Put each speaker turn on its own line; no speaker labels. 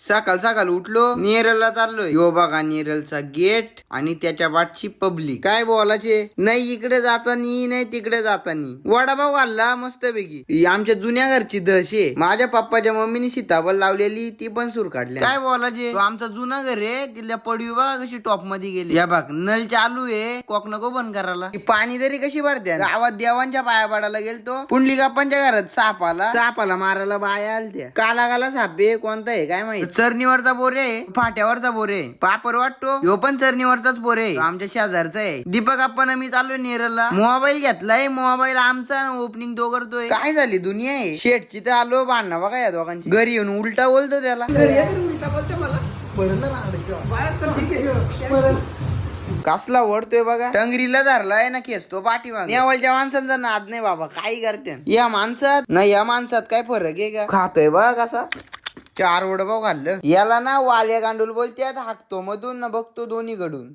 सकाळ सकाळ उठलो, नेरलला चाललोय. यो बघा नेरलचा गेट आणि त्याच्या वाटची पब्लिक. काय बोलायचे नाही, इकडे जातानी नाही तिकडे जातानी. वडापाव खाल्ला मस्त पैकी. आमच्या जुन्या घरची दशे माझ्या पप्पाच्या मम्मीने सीताफळ लावलेली, ती पण सूर काढली. काय बोलायचे, तो आमचा जुना घर आहे, तिथल्या पडवी बघा कशी टॉप मध्ये गेली. या बघ नल चालू आहे, कोक नको बंद करायला. पाणी तरी कशी भरते. गावात देवांच्या पाया पडायला गेलतो. पुंडलिकाप्पांच्या घरात सापाला मारायला बाया आलत्या. काला सापे कोणता आहे काय माहिती. चरणीवरचा बोरे, फाट्यावरचा बोरे, पापर वाटतो. ह्यो पण चरणीवरचाच बोरे, आमच्या शेजारचा आहे. दीपक आपण मी चाललोय नेरलला. मोबाईल घेतलाय, मोबाईल आमचा ओपनिंग तो करतोय. काय झाली दुनिया आहे. शेटची तर आलो भांडणं बघा या दोघांची. घरी येऊन उलटा बोलतो त्याला. कसला ओढतोय बघा. टंगरीला धरलाय ना खेचतो पाठीमाग. नेवलच्या माणसांचा नाद नाही बाबा, काही करते या माणसात नाही. या माणसात काय फरक आहे का. खातोय बघा कसा. 4 वडापाव खाल्लं. याला ना वाल्या गांडूल बोलत्यात. हाकतो मधून ना बघतो दोन्ही कडून.